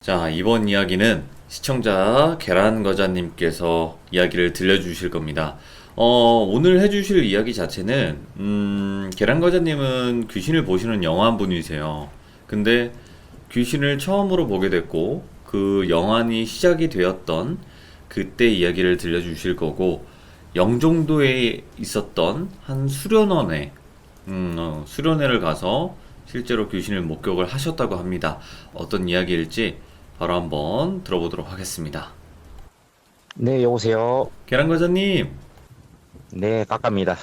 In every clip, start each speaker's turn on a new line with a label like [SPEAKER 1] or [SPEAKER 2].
[SPEAKER 1] 자, 이번 이야기는 시청자 계란과자님께서 이야기를 들려주실 겁니다. 오늘 해주실 이야기 자체는, 계란과자님은 귀신을 보시는 영화한 분이세요. 근데 귀신을 처음으로 보게 됐고, 그 영환이 시작이 되었던 그때 이야기를 들려주실 거고, 영종도에 있었던 한 수련원에, 수련회를 가서 실제로 귀신을 목격을 하셨다고 합니다. 어떤 이야기일지 바로 한번 들어보도록 하겠습니다.
[SPEAKER 2] 네, 여보세요.
[SPEAKER 1] 계란과자님,
[SPEAKER 2] 네, 까까입니다.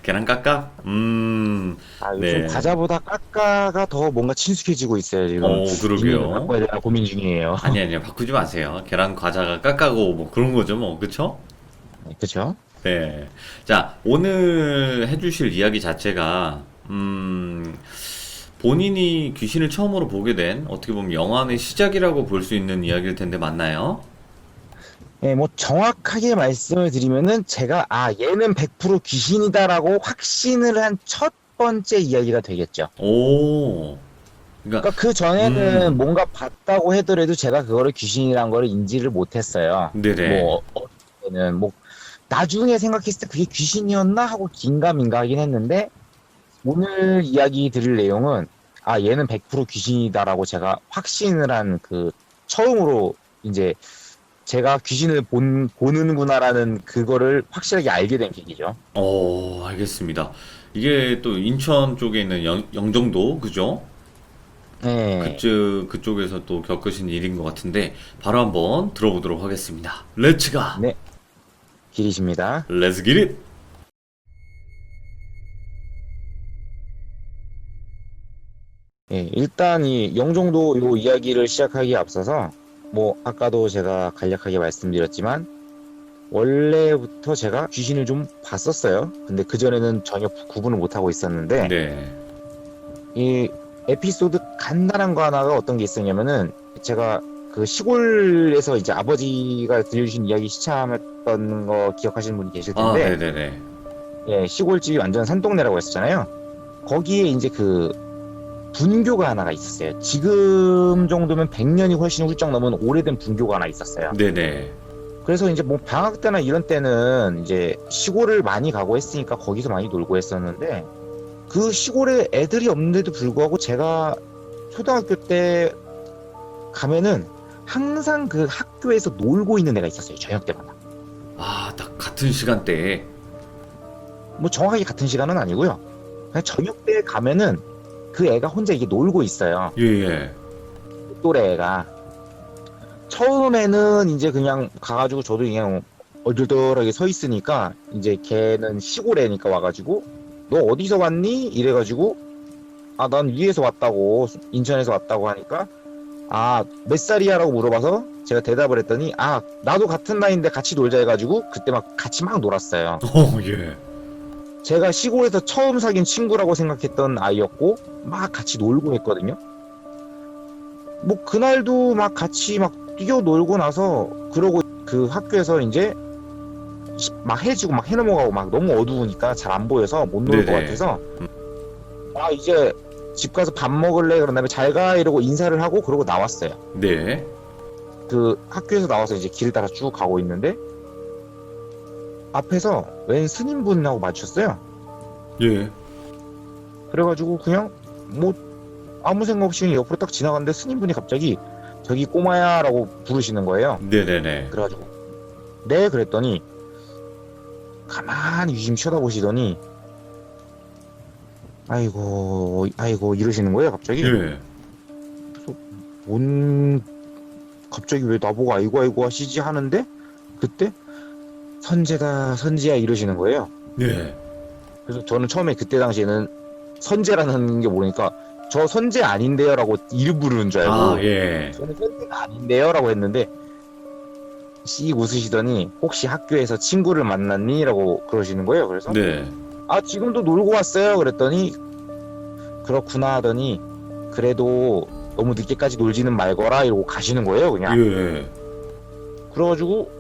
[SPEAKER 1] 계란 깎아?
[SPEAKER 2] 요즘
[SPEAKER 1] 네.
[SPEAKER 2] 과자보다 까까가 더 뭔가 친숙해지고 있어요, 지금. 닉네임을
[SPEAKER 1] 그러게요.
[SPEAKER 2] 바꿔야 되나 고민 중이에요.
[SPEAKER 1] 아니요, 바꾸지 마세요. 계란 과자가 깎아고 뭐 그런 거죠, 뭐. 그쵸?
[SPEAKER 2] 네, 그쵸?
[SPEAKER 1] 네. 자, 오늘 해주실 이야기 자체가, 본인이 귀신을 처음으로 보게 된, 어떻게 보면 영화의 시작이라고 볼 수 있는 이야기일 텐데, 맞나요?
[SPEAKER 2] 네, 뭐 정확하게 말씀을 드리면은 제가, 얘는 100% 귀신이다라고 확신을 한 첫 번째 이야기가 되겠죠.
[SPEAKER 1] 오, 그러니까,
[SPEAKER 2] 그러니까 그 전에는
[SPEAKER 1] 음,
[SPEAKER 2] 뭔가 봤다고 하더라도 제가 그거를 귀신이란 거를 인지를 못했어요.
[SPEAKER 1] 네네.
[SPEAKER 2] 뭐, 어릴 때는, 뭐, 나중에 생각했을 때 그게 귀신이었나 하고 긴가민가 하긴 했는데, 오늘 이야기 드릴 내용은 얘는 100% 귀신이다라고 제가 확신을 한 그 처음으로 이제 제가 귀신을 보는구나라는 그거를 확실하게 알게 된 계기죠.
[SPEAKER 1] 알겠습니다. 이게 또 인천 쪽에 있는 영종도, 그죠?
[SPEAKER 2] 네,
[SPEAKER 1] 그쪽에서 또 겪으신 일인 것 같은데, 바로 한번 들어보도록 하겠습니다. 렛츠가!
[SPEAKER 2] 네, 길이십니다.
[SPEAKER 1] 렛츠 기릿!
[SPEAKER 2] 예, 일단 이 영종도 요 이야기를 시작하기에 앞서서 뭐 아까도 제가 간략하게 말씀드렸지만 원래부터 제가 귀신을 좀 봤었어요. 근데 그전에는 전혀 구분을 못하고 있었는데
[SPEAKER 1] 네.
[SPEAKER 2] 이 에피소드 간단한 거 하나가 어떤 게 있었냐면은 제가 그 시골에서 이제 아버지가 들려주신 이야기 시참했던 거 기억하시는 분이 계실
[SPEAKER 1] 아,
[SPEAKER 2] 텐데
[SPEAKER 1] 네네네.
[SPEAKER 2] 예, 시골집이 완전 산동네라고 했었잖아요. 거기에 이제 그 분교가 하나가 있었어요. 지금 정도면 100년이 훨씬 훌쩍 넘은 오래된 분교가 하나 있었어요.
[SPEAKER 1] 네네.
[SPEAKER 2] 그래서 이제 뭐 방학 때나 이런 때는 이제 시골을 많이 가고 했으니까 거기서 많이 놀고 했었는데 그 시골에 애들이 없는데도 불구하고 제가 초등학교 때 가면은 항상 그 학교에서 놀고 있는 애가 있었어요. 저녁 때마다.
[SPEAKER 1] 아, 딱 같은 시간대에.
[SPEAKER 2] 뭐 정확하게 같은 시간은 아니고요. 그냥 저녁 때 가면은 그 애가 혼자 이게 놀고 있어요.
[SPEAKER 1] 예, 예.
[SPEAKER 2] 또래 애가. 처음에는 이제 그냥 가가지고 저도 그냥 얼떨떨하게 서 있으니까 이제 걔는 시골 애니까 와가지고 너 어디서 왔니? 이래가지고 난 위에서 왔다고 인천에서 왔다고 하니까 몇 살이야? 라고 물어봐서 제가 대답을 했더니 나도 같은 나이인데 같이 놀자 해가지고 그때 막 같이 막 놀았어요.
[SPEAKER 1] 예.
[SPEAKER 2] 제가 시골에서 처음 사귄 친구라고 생각했던 아이였고 막 같이 놀고 했거든요. 뭐 그날도 막 같이 막 뛰어놀고 나서 그러고 그 학교에서 이제 막 해지고 막 해넘어가고 막 너무 어두우니까 잘 안 보여서 못 놀 것
[SPEAKER 1] 네네.
[SPEAKER 2] 같아서 이제 집 가서 밥 먹을래 그런 다음에 잘 가 이러고 인사를 하고 그러고 나왔어요.
[SPEAKER 1] 네.
[SPEAKER 2] 그 학교에서 나와서 이제 길을 따라 쭉 가고 있는데 앞에서 웬 스님분하고 마주쳤어요.
[SPEAKER 1] 예.
[SPEAKER 2] 그래가지고 그냥 뭐 아무 생각 없이 그냥 옆으로 딱 지나갔는데 스님분이 갑자기 저기 꼬마야라고 부르시는 거예요.
[SPEAKER 1] 네네네.
[SPEAKER 2] 그래가지고 네 그랬더니 가만히 유심 쳐다보시더니 아이고 아이고 이러시는 거예요 갑자기.
[SPEAKER 1] 예.
[SPEAKER 2] 그래서 뭔 갑자기 왜 나보고 아이고 아이고 하시지 하는데 그때 선재다 선재야 이러시는 거예요.
[SPEAKER 1] 예.
[SPEAKER 2] 그래서 저는 처음에 그때 당시에는 선재라는 게 모르니까 저 선재 아닌데요 라고 이름 부르는 줄
[SPEAKER 1] 아,
[SPEAKER 2] 알고
[SPEAKER 1] 예.
[SPEAKER 2] 저는 선재가 아닌데요 라고 했는데 씩 웃으시더니 혹시 학교에서 친구를 만났니? 라고 그러시는 거예요. 그래서
[SPEAKER 1] 네.
[SPEAKER 2] 지금도 놀고 왔어요 그랬더니 그렇구나 하더니 그래도 너무 늦게까지 놀지는 말거라 이러고 가시는 거예요 그냥.
[SPEAKER 1] 예.
[SPEAKER 2] 그래가지고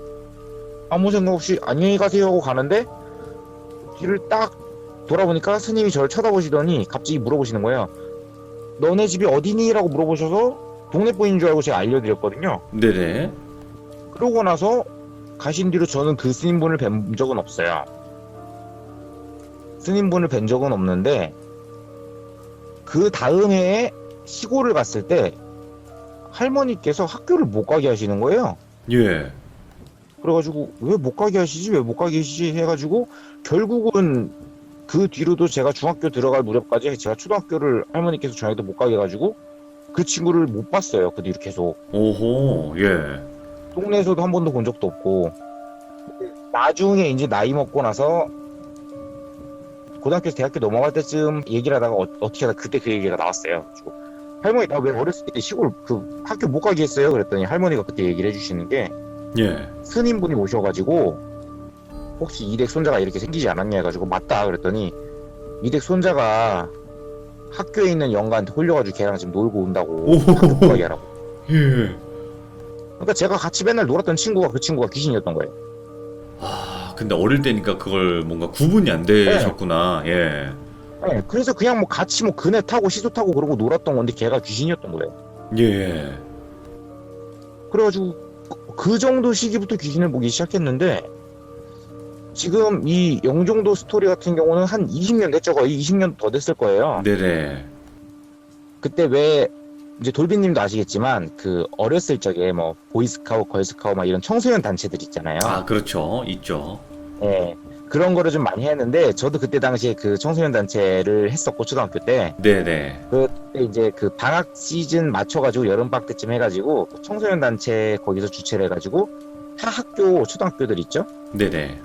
[SPEAKER 2] 아무 생각 없이 안녕히 가세요 하고 가는데 뒤를 딱 돌아보니까 스님이 저를 쳐다보시더니 갑자기 물어보시는 거예요. 너네 집이 어디니? 라고 물어보셔서 동네 분인 줄 알고 제가 알려드렸거든요.
[SPEAKER 1] 네네.
[SPEAKER 2] 그러고 나서 가신 뒤로 저는 그 스님분을 뵌 적은 없어요. 스님분을 뵌 적은 없는데 그 다음 해에 시골을 갔을 때 할머니께서 학교를 못 가게 하시는 거예요.
[SPEAKER 1] 예.
[SPEAKER 2] 그래가지고 왜 못 가게 하시지? 왜 못 가게 하시지? 해가지고 결국은 그 뒤로도 제가 중학교 들어갈 무렵까지 제가 초등학교를 할머니께서 저희도 못 가게 해가지고 그 친구를 못 봤어요. 그 뒤로 계속.
[SPEAKER 1] 오호, 예.
[SPEAKER 2] 동네에서도 한 번도 본 적도 없고. 나중에 이제 나이 먹고 나서 고등학교에서 대학교 넘어갈 때쯤 얘기를 하다가 어떻게 하다 그때 그 얘기가 나왔어요. 그래가지고 할머니 나 왜 어렸을 때 시골 그 학교 못 가게 했어요? 그랬더니 할머니가 그때 얘기를 해주시는 게
[SPEAKER 1] 예.
[SPEAKER 2] 스님분이 오셔가지고 혹시 이댁 손자가 이렇게 생기지 않았냐 해가지고 맞다 그랬더니 이댁 손자가 학교에 있는 영가한테 홀려가지고 걔랑 지금 놀고 온다고
[SPEAKER 1] 오.
[SPEAKER 2] 학교 못 가게 하라고.
[SPEAKER 1] 예.
[SPEAKER 2] 그러니까 제가 같이 맨날 놀았던 친구가 그 친구가 귀신이었던 거예요.
[SPEAKER 1] 아, 근데 어릴 때니까 그걸 뭔가 구분이 안 되셨구나. 예.
[SPEAKER 2] 네, 그래서 그냥 뭐 같이 뭐 그네 타고 시소 타고 그러고 놀았던 건데 걔가 귀신이었던 거예요.
[SPEAKER 1] 예.
[SPEAKER 2] 그래가지고 그 정도 시기부터 귀신을 보기 시작했는데 지금 이 영종도 스토리 같은 경우는 한 20년 됐죠. 거의 20년 더 됐을 거예요.
[SPEAKER 1] 네네.
[SPEAKER 2] 그때 왜 이제 돌비님도 아시겠지만 그 어렸을 적에 뭐 보이스카우트, 걸스카우트 막 이런 청소년 단체들 있잖아요.
[SPEAKER 1] 아, 그렇죠. 있죠.
[SPEAKER 2] 예. 그런 거를 좀 많이 했는데 저도 그때 당시에 그 청소년 단체를 했었고 초등학교 때
[SPEAKER 1] 네네.
[SPEAKER 2] 그때 이제 그 방학 시즌 맞춰가지고 여름방학 때쯤 해가지고 청소년 단체 거기서 주최를 해가지고 타 학교 초등학교들 있죠.
[SPEAKER 1] 네네.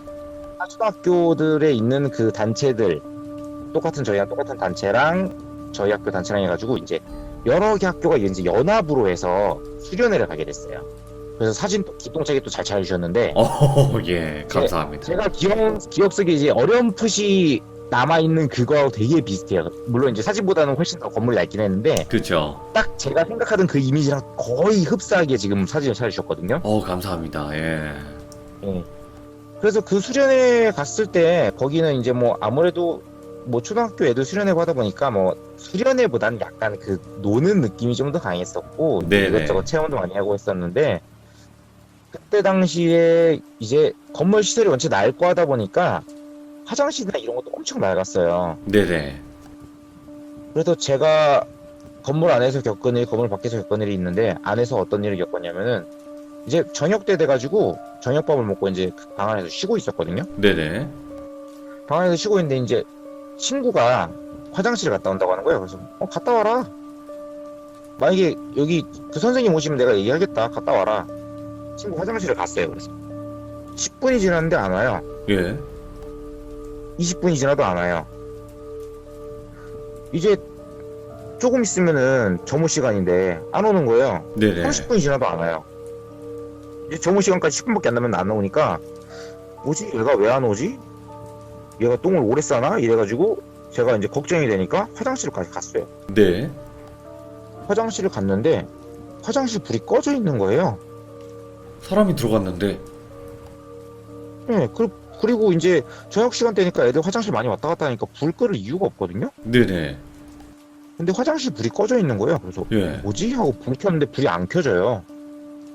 [SPEAKER 2] 타 초등학교들에 있는 그 단체들 똑같은 저희랑 똑같은 단체랑 저희 학교 단체랑 해가지고 이제 여러 개 학교가 이제 연합으로 해서 수련회를 가게 됐어요. 그래서 사진 기똥차게 또 잘 찾아주셨는데
[SPEAKER 1] 예. 감사합니다.
[SPEAKER 2] 제가 기억 속에 이제 어렴풋이 남아있는 그거하고 되게 비슷해요. 물론 이제 사진보다는 훨씬 더 건물이 낡긴 했는데
[SPEAKER 1] 그렇죠.
[SPEAKER 2] 딱 제가 생각하던 그 이미지랑 거의 흡사하게 지금 사진을 찾아주셨거든요.
[SPEAKER 1] 감사합니다. 예.
[SPEAKER 2] 예. 그래서 그 수련회 갔을 때 거기는 이제 뭐 아무래도 뭐 초등학교 애들 수련회고 하다 보니까 뭐 수련회보다는 약간 그 노는 느낌이 좀 더 강했었고
[SPEAKER 1] 네네.
[SPEAKER 2] 이것저것 체험도 많이 하고 했었는데 그때 당시에 이제 건물 시설이 원체 낡고 하다 보니까 화장실이나 이런 것도 엄청 낡았어요.
[SPEAKER 1] 네네.
[SPEAKER 2] 그래서 제가 건물 안에서 겪은 일, 건물 밖에서 겪은 일이 있는데 안에서 어떤 일을 겪었냐면은 이제 저녁 때 돼가지고 저녁밥을 먹고 이제 그 방 안에서 쉬고 있었거든요.
[SPEAKER 1] 네네.
[SPEAKER 2] 방 안에서 쉬고 있는데 이제 친구가 화장실을 갔다 온다고 하는 거예요. 그래서 갔다 와라. 만약에 여기 그 선생님 오시면 내가 얘기하겠다. 갔다 와라. 친구 화장실을 갔어요. 그래서 10분이 지났는데 안 와요.
[SPEAKER 1] 예.
[SPEAKER 2] 20분이 지나도 안 와요. 이제 조금 있으면은 점호 시간인데 안 오는 거예요.
[SPEAKER 1] 네네.
[SPEAKER 2] 30분이 지나도 안 와요. 이제 점호 시간까지 10분밖에 안 남았는데 안 오니까 뭐지? 얘가 왜 안 오지? 얘가 똥을 오래 싸나? 이래가지고 제가 이제 걱정이 되니까 화장실까지 갔어요.
[SPEAKER 1] 네.
[SPEAKER 2] 화장실을 갔는데 화장실 불이 꺼져 있는 거예요.
[SPEAKER 1] 사람이 들어갔는데.
[SPEAKER 2] 네, 그리고 이제 저녁 시간 되니까 애들 화장실 많이 왔다 갔다 하니까 불 끌을 이유가 없거든요.
[SPEAKER 1] 네네.
[SPEAKER 2] 근데 화장실 불이 꺼져 있는 거예요. 그래서
[SPEAKER 1] 예.
[SPEAKER 2] 뭐지? 하고 불 켰는데 불이 안 켜져요.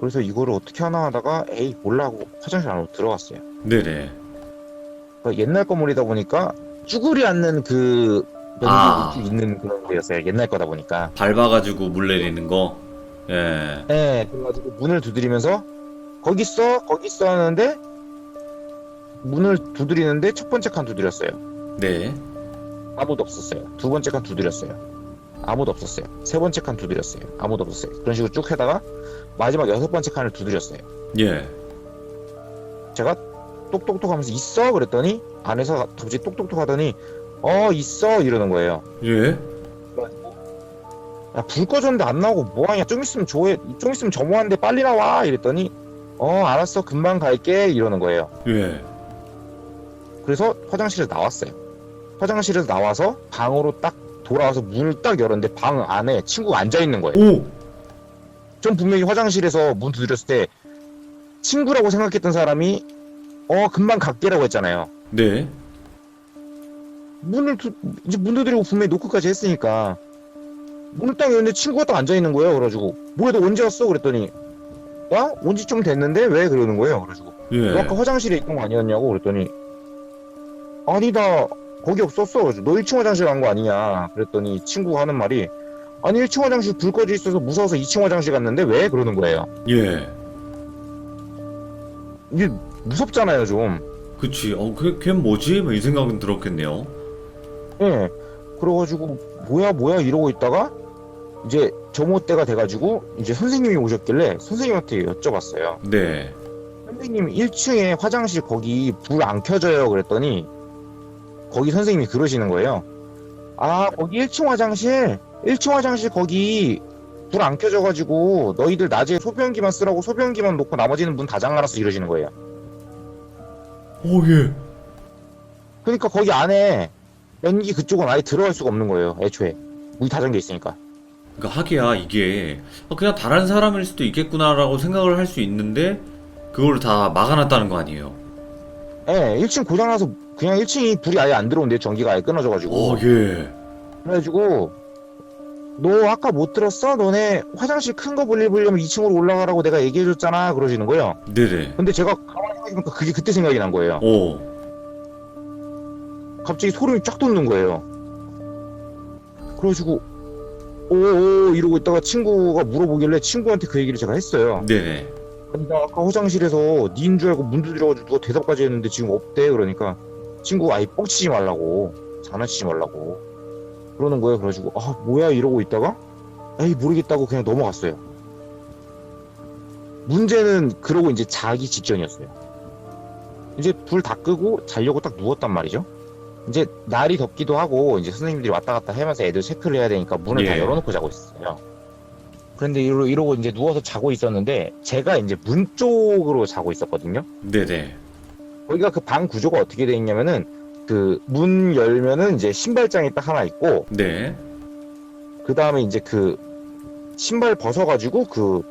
[SPEAKER 2] 그래서 이거를 어떻게 하나 하다가 에이 몰라 하고 화장실 안으로 들어갔어요.
[SPEAKER 1] 네네.
[SPEAKER 2] 그러니까 옛날 건물이다 보니까 쭈그리 앉는 그 면적이 있는 그런 데였어요. 옛날 거다 보니까.
[SPEAKER 1] 밟아가지고 물 내리는 거. 예.
[SPEAKER 2] 네, 그래가지고 문을 두드리면서 거기 있어 하는데 문을 두드리는데 첫 번째 칸 두드렸어요.
[SPEAKER 1] 네.
[SPEAKER 2] 아무도 없었어요. 두 번째 칸 두드렸어요. 아무도 없었어요. 세 번째 칸 두드렸어요. 아무도 없었어요. 그런 식으로 쭉 하다가 마지막 여섯 번째 칸을 두드렸어요.
[SPEAKER 1] 예.
[SPEAKER 2] 제가 똑똑똑 하면서 있어? 그랬더니 안에서 갑자기 똑똑똑 하더니 있어 이러는 거예요.
[SPEAKER 1] 예.
[SPEAKER 2] 야, 불 꺼졌는데 안 나오고 뭐하냐? 좀 있으면 점호하는데 빨리 나와 이랬더니 알았어 금방 갈게 이러는 거예요.
[SPEAKER 1] 예.
[SPEAKER 2] 그래서 화장실에서 나왔어요. 화장실에서 나와서 방으로 딱 돌아와서 문을 딱 열었는데 방 안에 친구가 앉아있는 거예요.
[SPEAKER 1] 오!
[SPEAKER 2] 전 분명히 화장실에서 문 두드렸을 때 친구라고 생각했던 사람이 금방 갈게라고 했잖아요.
[SPEAKER 1] 네.
[SPEAKER 2] 이제 문 두드리고 분명히 노크까지 했으니까 문을 딱 열는데 친구가 딱 앉아있는 거예요. 그래가지고 뭐야 너 언제 왔어? 그랬더니 온지 좀 됐는데 왜? 그러는 거예요. 그래가지고 너
[SPEAKER 1] 예.
[SPEAKER 2] 아까 화장실에 있던 거 아니었냐고 그랬더니 아니 나 거기 없었어. 그래서 너 1층 화장실 간 거 아니냐 그랬더니 친구가 하는 말이 아니 1층 화장실 불 꺼져 있어서 무서워서 2층 화장실 갔는데 왜? 그러는 거예요.
[SPEAKER 1] 예.
[SPEAKER 2] 이게 무섭잖아요 좀.
[SPEAKER 1] 그치. 걔 뭐지? 뭐 이 생각은 들었겠네요.
[SPEAKER 2] 예. 그래가지고 뭐야 이러고 있다가 이제 점호 때가 돼가지고 이제 선생님이 오셨길래 선생님한테 여쭤봤어요.
[SPEAKER 1] 네.
[SPEAKER 2] 선생님 1층에 화장실 거기 불 안 켜져요 그랬더니 거기 선생님이 그러시는 거예요. 아 거기 1층 화장실 거기 불 안 켜져가지고 너희들 낮에 소변기만 쓰라고 소변기만 놓고 나머지는 문 다 잠가놨어 이러시는 거예요.
[SPEAKER 1] 예.
[SPEAKER 2] 그러니까 거기 안에 연기 그쪽은 아예 들어갈 수가 없는 거예요. 애초에 문이 다 잠겨 있으니까.
[SPEAKER 1] 그러니까 하기야 이게 그냥 다른 사람일 수도 있겠구나라고 생각을 할 수 있는데 그걸 다 막아놨다는 거 아니에요.
[SPEAKER 2] 예, 1층 고장나서 그냥 1층이 불이 아예 안 들어온대요. 전기가 아예 끊어져가지고.
[SPEAKER 1] 예.
[SPEAKER 2] 그래가지고 너 아까 못 들었어? 너네 화장실 큰 거 보려면 2층으로 올라가라고 내가 얘기해줬잖아. 그러시는 거예요.
[SPEAKER 1] 네네.
[SPEAKER 2] 근데 제가 가만히 생각해보니까 그게 그때 생각이 난 거예요. 갑자기 소름이 쫙 돋는 거예요. 그래가지고 오오 이러고 있다가 친구가 물어보길래 친구한테 그 얘기를 제가 했어요.
[SPEAKER 1] 네네.
[SPEAKER 2] 아니 나 아까 화장실에서 니인 줄 알고 문 두드려가지고 누가 대답까지 했는데 지금 없대. 그러니까 친구가 아예 뻥치지 말라고 장난치지 말라고 그러는 거예요. 그래가지고 아 뭐야 이러고 있다가 에이 모르겠다고 그냥 넘어갔어요. 문제는 그러고 이제 자기 직전이었어요. 이제 불 다 끄고 자려고 딱 누웠단 말이죠. 이제 날이 덥기도 하고 이제 선생님들이 왔다 갔다 하면서 애들 체크를 해야 되니까 문을 다
[SPEAKER 1] 예.
[SPEAKER 2] 열어놓고 자고 있었어요. 그런데 이러고 이제 누워서 자고 있었는데 제가 이제 문 쪽으로 자고 있었거든요.
[SPEAKER 1] 네네.
[SPEAKER 2] 거기가 그 방 구조가 어떻게 돼 있냐면은 그 문 열면은 이제 신발장이 딱 하나 있고
[SPEAKER 1] 네.
[SPEAKER 2] 그 다음에 이제 그 신발 벗어가지고 그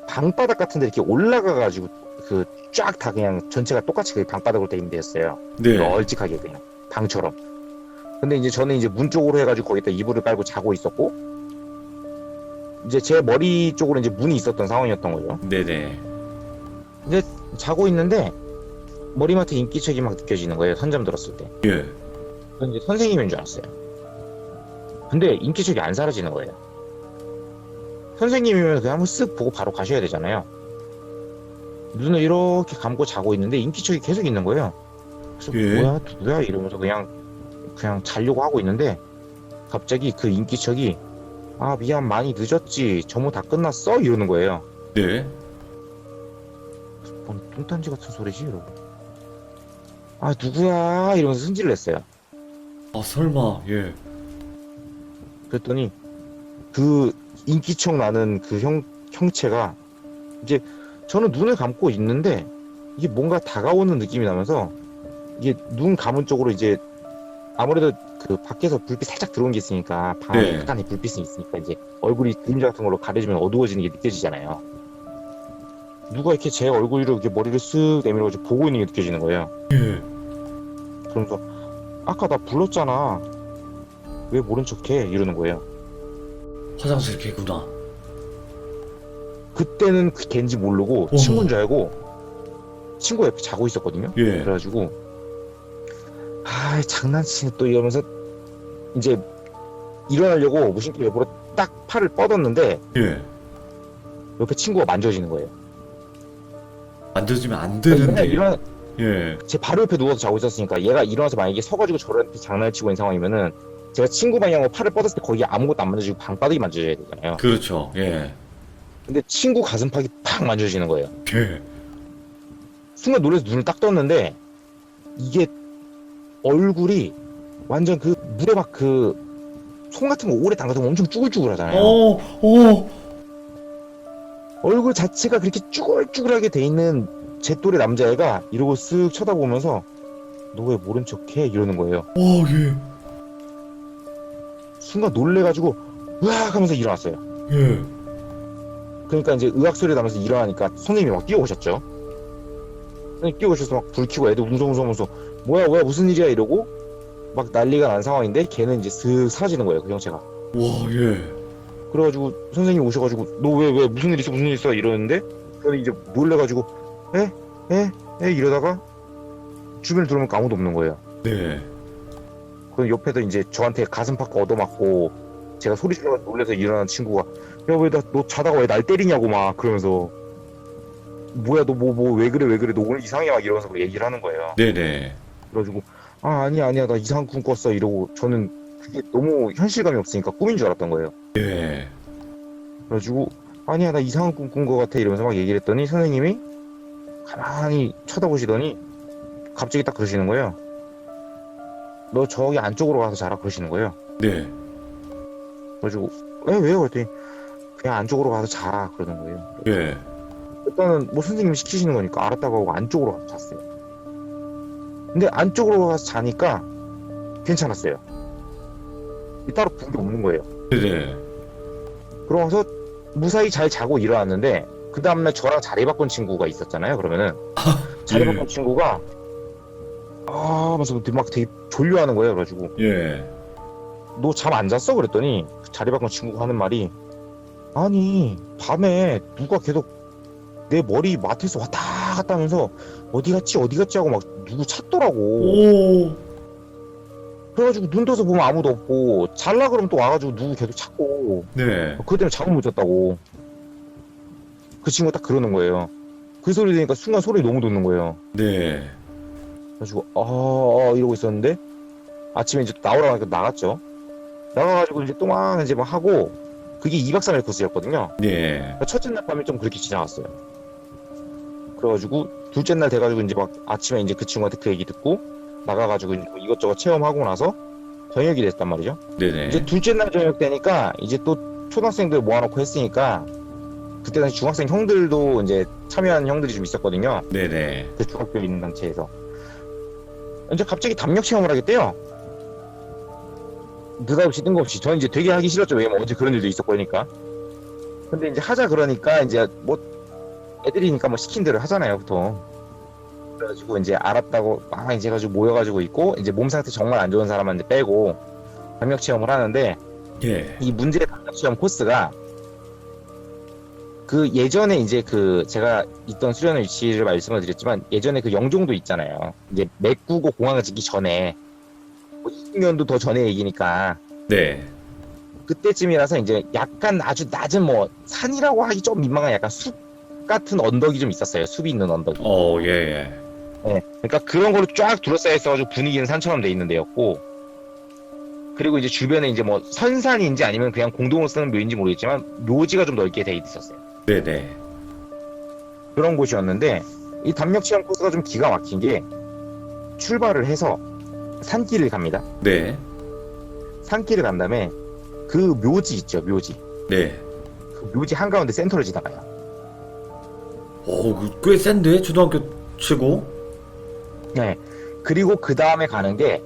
[SPEAKER 2] 방바닥 같은 데 이렇게 올라가가지고 그 쫙 다 그냥 전체가 똑같이 그 방바닥으로 돼 있는 데였어요.
[SPEAKER 1] 네.
[SPEAKER 2] 널찍하게 그냥 방처럼. 근데 이제 저는 이제 문 쪽으로 해가지고 거기다 이불을 깔고 자고 있었고 이제 제 머리 쪽으로 이제 문이 있었던 상황이었던 거죠.
[SPEAKER 1] 네네.
[SPEAKER 2] 이제 자고 있는데 머리맡에 인기척이 막 느껴지는 거예요. 선잠 들었을 때.
[SPEAKER 1] 예.
[SPEAKER 2] 그건 이제 선생님인 줄 알았어요. 근데 인기척이 안 사라지는 거예요. 선생님이면 그냥 한번 쓱 보고 바로 가셔야 되잖아요. 눈을 이렇게 감고 자고 있는데 인기척이 계속 있는 거예요. 그래서
[SPEAKER 1] 예.
[SPEAKER 2] 뭐야 누구야 이러면서 그냥 자려고 하고 있는데 갑자기 그 인기척이 아 미안 많이 늦었지 점호 다 끝났어 이러는 거예요.
[SPEAKER 1] 네.
[SPEAKER 2] 뭔 뚱딴지 같은 소리지 이러고 아 누구야 이러면서 승질을 냈어요.
[SPEAKER 1] 설마. 예.
[SPEAKER 2] 그랬더니 그 인기척 나는 그 형체가 이제 저는 눈을 감고 있는데 이게 뭔가 다가오는 느낌이 나면서 이게 눈 감은 쪽으로 이제 아무래도 그 밖에서 불빛 살짝 들어온 게 있으니까 방 안에
[SPEAKER 1] 네.
[SPEAKER 2] 약간의 불빛이 있으니까 이제 얼굴이 그림자 같은 걸로 가려지면 어두워지는 게 느껴지잖아요. 누가 이렇게 제 얼굴로 이렇게 머리를 쓱 내밀어가지고 보고 있는 게 느껴지는 거예요.
[SPEAKER 1] 예.
[SPEAKER 2] 그러면서 아까 나 불렀잖아. 왜 모른 척해? 이러는 거예요.
[SPEAKER 1] 화장실 개구나.
[SPEAKER 2] 그때는 그 걘지 모르고
[SPEAKER 1] 오.
[SPEAKER 2] 친구인 줄 알고 친구 옆에 자고 있었거든요.
[SPEAKER 1] 예.
[SPEAKER 2] 그래가지고 아 장난치네 또 이러면서 이제 일어나려고 무심코 옆으로 딱 팔을 뻗었는데
[SPEAKER 1] 예.
[SPEAKER 2] 옆에 친구가 만져지는 거예요.
[SPEAKER 1] 만져지면 안
[SPEAKER 2] 그러니까
[SPEAKER 1] 되는데.
[SPEAKER 2] 일어나
[SPEAKER 1] 예.
[SPEAKER 2] 제 바로 옆에 누워서 자고 있었으니까 얘가 일어나서 만약에 서가지고 저한테 장난을 치고 있는 상황이면은 제가 친구 방향으로 팔을 뻗었을 때 거기 아무것도 안 만져지고 방바닥이 만져져야 되잖아요.
[SPEAKER 1] 그렇죠. 예.
[SPEAKER 2] 근데 친구 가슴팍이 팍 만져지는 거예요.
[SPEAKER 1] 예.
[SPEAKER 2] 순간 놀라서 눈을 딱 떴는데 이게 얼굴이 완전 그 물에 막 그 송 같은 거 오래 담가두면 엄청 쭈글쭈글하잖아요. 얼굴 자체가 그렇게 쭈글쭈글하게 돼 있는 제 또래 남자애가 이러고 쓱 쳐다보면서 너 왜 모른 척해? 이러는 거예요.
[SPEAKER 1] 예.
[SPEAKER 2] 순간 놀래가지고 으악 하면서 일어났어요.
[SPEAKER 1] 예.
[SPEAKER 2] 그러니까 이제 의학 소리 나면서 일어나니까 선생님이 막 뛰어오셨죠. 선생님 뛰어오셔서 막 불 켜고 애들 웅성웅성하면서 뭐야 무슨 일이야 이러고 막 난리가 난 상황인데 걔는 이제 슥 사라지는 거예요. 그 형체가.
[SPEAKER 1] 예.
[SPEAKER 2] 그래가지고 선생님이 오셔가지고 너 왜 무슨 일 있어 무슨 일 있어 이러는데 저는 이제 놀래가지고 에? 에? 에? 이러다가 주변을 돌아보니까 아무도 없는 거예요.
[SPEAKER 1] 네.
[SPEAKER 2] 그 옆에서 이제 저한테 가슴팍 얻어맞고 제가 소리 질러서 놀래서 일어난 친구가 야 왜 너 자다가 왜 날 때리냐고 막 그러면서 뭐야 너 뭐 왜 그래 너 오늘 이상해 막 이러면서 막 얘기를 하는 거예요.
[SPEAKER 1] 네네.
[SPEAKER 2] 그래가지고 아니야 나 이상한 꿈 꿨어 이러고 저는 그게 너무 현실감이 없으니까 꿈인 줄 알았던 거예요.
[SPEAKER 1] 네.
[SPEAKER 2] 그래가지고 아니야 나 이상한 꿈 꾼 거 같아 이러면서 막 얘기를 했더니 선생님이 가만히 쳐다보시더니 갑자기 딱 그러시는 거예요. 너 저기 안쪽으로 가서 자라 그러시는 거예요.
[SPEAKER 1] 네.
[SPEAKER 2] 그래가지고 왜요? 그랬더니 그냥 안쪽으로 가서 자 그러는 거예요.
[SPEAKER 1] 네.
[SPEAKER 2] 일단은 뭐 선생님이 시키시는 거니까 알았다고 하고 안쪽으로 가서 잤어요. 근데 안쪽으로 가서 자니까 괜찮았어요. 따로 본 게 없는 거예요.
[SPEAKER 1] 네네.
[SPEAKER 2] 그러면서 무사히 잘 자고 일어났는데 그 다음날 저랑 자리 바꾼 친구가 있었잖아요. 그러면은 자리
[SPEAKER 1] 예.
[SPEAKER 2] 바꾼 친구가 하면서 막 되게 졸려하는 거예요. 그래가지고
[SPEAKER 1] 예.
[SPEAKER 2] 너 잠 안 잤어? 그랬더니 자리 바꾼 친구가 하는 말이 아니 밤에 누가 계속 내 머리 맡에서 왔다 갔다 하면서 어디 갔지 하고 막 누구 찾더라고.
[SPEAKER 1] 오.
[SPEAKER 2] 그래가지고 눈 떠서 보면 아무도 없고 잘라 그러면 또 와가지고 누구 계속 찾고
[SPEAKER 1] 네.
[SPEAKER 2] 그것 때문에 잠을 못 잤다고 그 친구가 딱 그러는 거예요. 그 소리 들으니까 순간 소리 너무 돋는 거예요.
[SPEAKER 1] 네.
[SPEAKER 2] 그래가지고 이러고 있었는데 아침에 이제 나오라고 하니까 나갔죠. 나가가지고 이제 똥왕 이제 막 하고 그게 2박 3일 코스였거든요.
[SPEAKER 1] 네.
[SPEAKER 2] 첫째 날 밤에 좀 그렇게 지나갔어요. 그래가지고 둘째 날 돼가지고 이제 막 아침에 이제 그 친구한테 그 얘기 듣고 나가가지고 이제 뭐 이것저것 체험하고 나서 저녁이 됐단 말이죠.
[SPEAKER 1] 네네.
[SPEAKER 2] 이제 둘째 날 저녁 때니까 이제 또 초등학생들 모아놓고 했으니까 그때 당시 중학생 형들도 이제 참여한 형들이 좀 있었거든요.
[SPEAKER 1] 네네.
[SPEAKER 2] 그 중학교 있는 단체에서 이제 갑자기 담력 체험을 하겠대요. 느닷없이 뜬금없이 저는 이제 되게 하기 싫었죠. 왜냐면 어제 그런 일도 있었거니까. 근데 이제 하자 그러니까 이제 뭐 애들이니까 뭐 시킨 대로 하잖아요 보통. 그래가지고 이제 알았다고 막 이제 가지고 모여가지고 있고 이제 몸 상태 정말 안 좋은 사람한테 빼고 담력 체험을 하는데
[SPEAKER 1] 예.
[SPEAKER 2] 이 문제의 담력 체험 코스가 그 예전에 이제 그 제가 있던 수련회 위치를 말씀을 드렸지만 예전에 그 영종도 있잖아요. 이제 메꾸고 공항을 짓기 전에 뭐 20년도 더 전에 얘기니까
[SPEAKER 1] 네.
[SPEAKER 2] 그때쯤이라서 이제 약간 아주 낮은 뭐 산이라고 하기 좀 민망한 약간 숲 같은 언덕이 좀 있었어요. 숲이 있는 언덕이.
[SPEAKER 1] 예, 예.
[SPEAKER 2] 네. 그러니까 그런 거로 쫙 둘러싸여 있어가지고 분위기는 산처럼 돼 있는 데였고 그리고 이제 주변에 이제 뭐 선산인지 아니면 그냥 공동으로 쓰는 묘인지 모르겠지만 묘지가 좀 넓게 돼 있었어요.
[SPEAKER 1] 네네.
[SPEAKER 2] 그런 곳이었는데 이 담력 체험 코스가 좀 기가 막힌 게 출발을 해서 산길을 갑니다.
[SPEAKER 1] 네.
[SPEAKER 2] 산길을 간 다음에 그 묘지 있죠. 묘지.
[SPEAKER 1] 네.
[SPEAKER 2] 그 묘지 한가운데 센터를 지나가요.
[SPEAKER 1] 꽤 센데? 초등학교 치고?
[SPEAKER 2] 네. 그리고 그 다음에 가는 게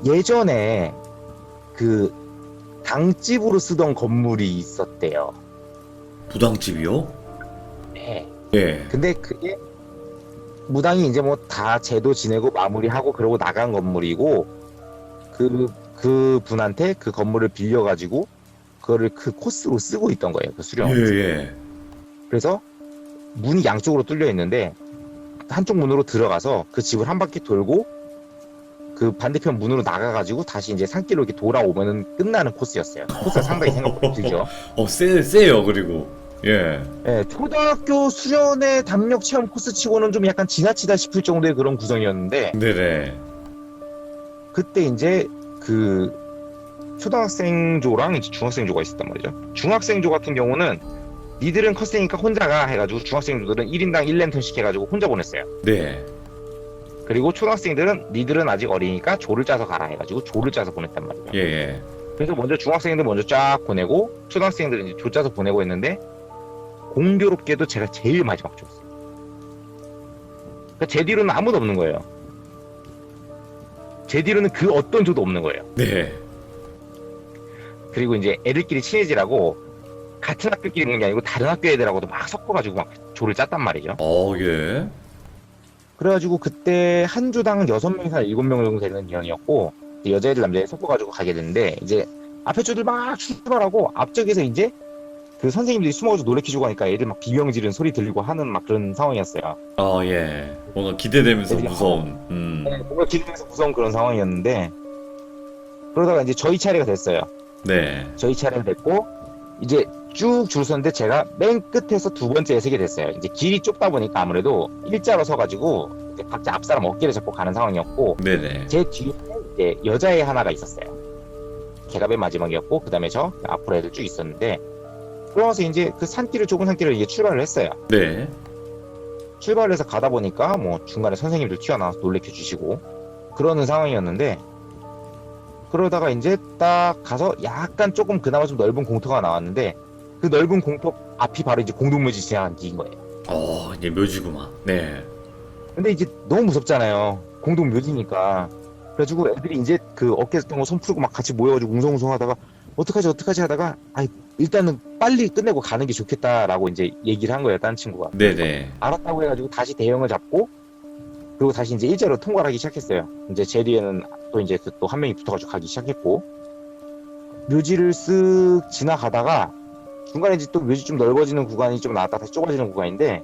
[SPEAKER 2] 예전에 그 당집으로 쓰던 건물이 있었대요.
[SPEAKER 1] 부당집이요?
[SPEAKER 2] 네.
[SPEAKER 1] 예.
[SPEAKER 2] 근데 그게 무당이 이제 뭐 다 제도 지내고 마무리하고 그러고 나간 건물이고 그 분한테 그 건물을 빌려가지고 그거를 그 코스로 쓰고 있던 거예요. 그 수령.
[SPEAKER 1] 예.
[SPEAKER 2] 그래서 문이 양쪽으로 뚫려 있는데 한쪽 문으로 들어가서 그 집을 한 바퀴 돌고 그 반대편 문으로 나가가지고 다시 이제 산길로 이렇게 돌아오면은 끝나는 코스였어요. 코스가 상당히 생각보다 길죠.
[SPEAKER 1] 세요, 그리고. 예.
[SPEAKER 2] 네, 초등학교 수련회 담력 체험 코스 치고는 좀 약간 지나치다 싶을 정도의 그런 구성이었는데
[SPEAKER 1] 네네.
[SPEAKER 2] 그때 이제 그 초등학생조랑 이제 중학생조가 있었단 말이죠. 중학생조 같은 경우는 니들은 컸으니까 혼자 가 해가지고 중학생들은 1인당 1랜턴씩 해가지고 혼자 보냈어요.
[SPEAKER 1] 네.
[SPEAKER 2] 그리고 초등학생들은 니들은 아직 어리니까 조를 짜서 가라 해가지고 조를 짜서 보냈단 말이에요.
[SPEAKER 1] 예.
[SPEAKER 2] 그래서 먼저 중학생들 먼저 쫙 보내고 초등학생들은 이제 조 짜서 보내고 했는데 공교롭게도 제가 제일 마지막 조였어요. 그러니까 제 뒤로는 아무도 없는 거예요. 제 뒤로는 그 어떤 조도 없는 거예요.
[SPEAKER 1] 네.
[SPEAKER 2] 그리고 이제 애들끼리 친해지라고 같은 학교끼리 있는 게 아니고 다른 학교 애들하고도 막 섞어가지고 막 조를 짰단 말이죠.
[SPEAKER 1] 예.
[SPEAKER 2] 그래가지고 그때 한 조당 6명에서 7명 정도 되는 인원이었고 여자애들 남자애 섞어가지고 가게 됐는데 이제 앞에 줄들 막 출발하고 앞쪽에서 이제 그 선생님들이 숨어가지고 놀래키주고 하니까 애들 막 비명 지르는 소리 들리고 하는 막 그런 상황이었어요.
[SPEAKER 1] 예. 뭔가 기대되면서
[SPEAKER 2] 애들이
[SPEAKER 1] 무서운.
[SPEAKER 2] 네, 뭔가 기대면서 무서운 그런 상황이었는데 그러다가 이제 저희 차례가 됐어요.
[SPEAKER 1] 네.
[SPEAKER 2] 저희 차례가 됐고 이제 쭉 줄 섰는데 제가 맨 끝에서 두 번째에 서게 됐어요. 이제 길이 좁다 보니까 아무래도 일자로 서가지고 이제 각자 앞사람 어깨를 잡고 가는 상황이었고
[SPEAKER 1] 네네.
[SPEAKER 2] 제 뒤에 이제 여자애 하나가 있었어요. 걔가 맨 마지막이었고 그 다음에 저 앞으로 애들 쭉 있었는데 그러면서 이제 그 산길을 좁은 산길을 이제 출발을 했어요.
[SPEAKER 1] 네.
[SPEAKER 2] 출발을 해서 가다 보니까 뭐 중간에 선생님들 튀어나와서 놀래켜 주시고 그러는 상황이었는데 그러다가 이제 딱 가서 약간 조금 그나마 좀 넓은 공터가 나왔는데 그 넓은 공터 앞이 바로 이제 공동묘지 지나간 길인 거예요.
[SPEAKER 1] 이제 묘지구만. 네.
[SPEAKER 2] 근데 이제 너무 무섭잖아요. 공동묘지니까. 그래가지고 애들이 이제 그 어깨에서 던 거 손 풀고 막 같이 모여가지고 웅성웅성 하다가 어떡하지 하다가 일단은 빨리 끝내고 가는 게 좋겠다라고 이제 얘기를 한 거예요. 딴 친구가.
[SPEAKER 1] 네네.
[SPEAKER 2] 알았다고 해가지고 다시 대형을 잡고 그리고 다시 이제 일자로 통과를 하기 시작했어요. 이제 제 뒤에는 또 이제 또 한 명이 붙어가지고 가기 시작했고 묘지를 쓱 지나가다가 중간에 이제 또 묘지 좀 넓어지는 구간이 좀 나왔다 다시 좁아지는 구간인데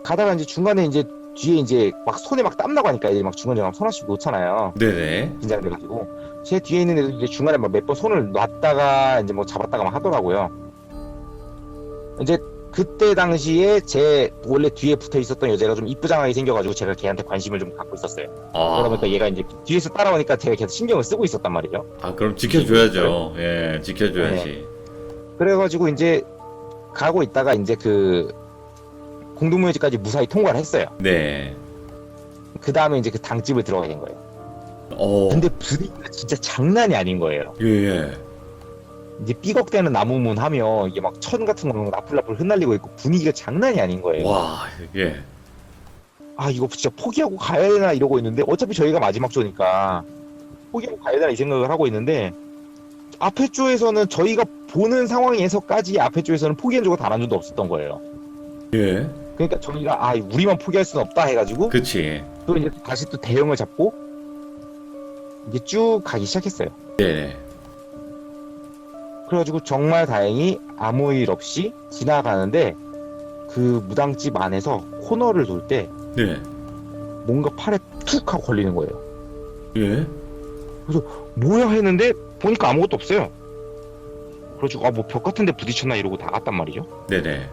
[SPEAKER 2] 가다가 이제 중간에 이제 뒤에 이제 막 손에 막 땀 나고 하니까 애들이 막 중간중간 손 하나씩 놓잖아요.
[SPEAKER 1] 네네.
[SPEAKER 2] 긴장돼가지고 제 뒤에 있는 애들 이제 중간에 막 몇 번 손을 놨다가 이제 뭐 잡았다가 막 하더라고요. 이제 그때 당시에 제 원래 뒤에 붙어 있었던 여자가 좀 이쁘장하게 생겨가지고 제가 걔한테 관심을 좀 갖고 있었어요. 그러다 보니까 얘가 이제 뒤에서 따라오니까 제가 계속 신경을 쓰고 있었단 말이죠.
[SPEAKER 1] 그럼 지켜줘야죠. 예, 지켜줘야지.
[SPEAKER 2] 그래가지고 이제 가고 있다가 이제 그 공동묘지까지 무사히 통과를 했어요.
[SPEAKER 1] 네.
[SPEAKER 2] 그 다음에 이제 그 당집을 들어가게 된 거예요. 근데 분위기가 진짜 장난이 아닌 거예요.
[SPEAKER 1] 예.
[SPEAKER 2] 이제 삐걱대는 나무문 하며 이게 막 천 같은 거 나풀나풀 흩날리고 있고 분위기가 장난이 아닌 거예요.
[SPEAKER 1] 와, 예.
[SPEAKER 2] 이거 진짜 포기하고 가야 되나 이러고 있는데 어차피 저희가 마지막 조니까 포기하고 가야 되나 이 생각을 하고 있는데 앞에 조에서는 저희가 보는 상황에서까지 앞에 조에서는 포기한 적은 단 한 번도 없었던 거예요.
[SPEAKER 1] 예.
[SPEAKER 2] 그러니까 저희가 우리만 포기할 수는 없다 해가지고
[SPEAKER 1] 그치.
[SPEAKER 2] 또 이제 다시 또 대형을 잡고 이제 쭉 가기 시작했어요.
[SPEAKER 1] 네네.
[SPEAKER 2] 그래가지고 정말 다행히 아무 일 없이 지나가는데 그 무당집 안에서 코너를 돌 때
[SPEAKER 1] 네.
[SPEAKER 2] 뭔가 팔에 툭 하고 걸리는 거예요.
[SPEAKER 1] 예.
[SPEAKER 2] 뭐야 했는데 보니까 아무것도 없어요. 그래가지고 뭐 벽 같은 데 부딪혔나 이러고 나갔단 말이죠.
[SPEAKER 1] 네네.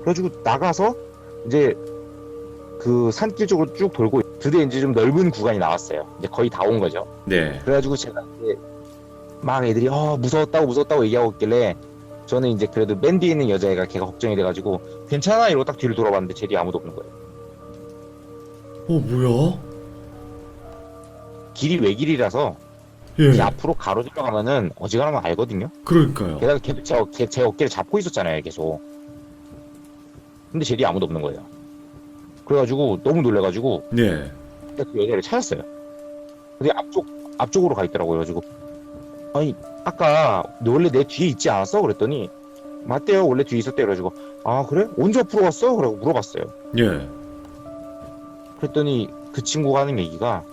[SPEAKER 2] 그래가지고 나가서 이제 그 산길 쪽으로 쭉 돌고 드디어 이제 좀 넓은 구간이 나왔어요. 이제 거의 다 온 거죠.
[SPEAKER 1] 네.
[SPEAKER 2] 그래가지고 제가 이제 막 애들이 무서웠다고 얘기하고 있길래 저는 이제 그래도 맨 뒤에 있는 여자애가 걔가 걱정이 돼가지고 괜찮아 이러고 딱 뒤를 돌아봤는데 제 뒤에 아무도 없는 거예요.
[SPEAKER 1] 뭐야?
[SPEAKER 2] 길이 외길이라서
[SPEAKER 1] 예.
[SPEAKER 2] 이 앞으로 가로질러 가면은 어지간한 건 알거든요.
[SPEAKER 1] 그러니까요.
[SPEAKER 2] 게다가 걔도 제 어깨를 잡고 있었잖아요 계속. 근데 제 뒤에 아무도 없는 거예요. 그래가지고 너무 놀래가지고
[SPEAKER 1] 네.
[SPEAKER 2] 그 여자를 찾았어요. 근데 앞쪽으로 가 있더라고요. 그래가지고 아까 너 원래 내 뒤에 있지 않았어? 그랬더니 맞대요. 원래 뒤에 있었대요. 그래가지고 그래? 언제 앞으로 갔어? 그러고 물어봤어요.
[SPEAKER 1] 예.
[SPEAKER 2] 그랬더니 그 친구가 하는 얘기가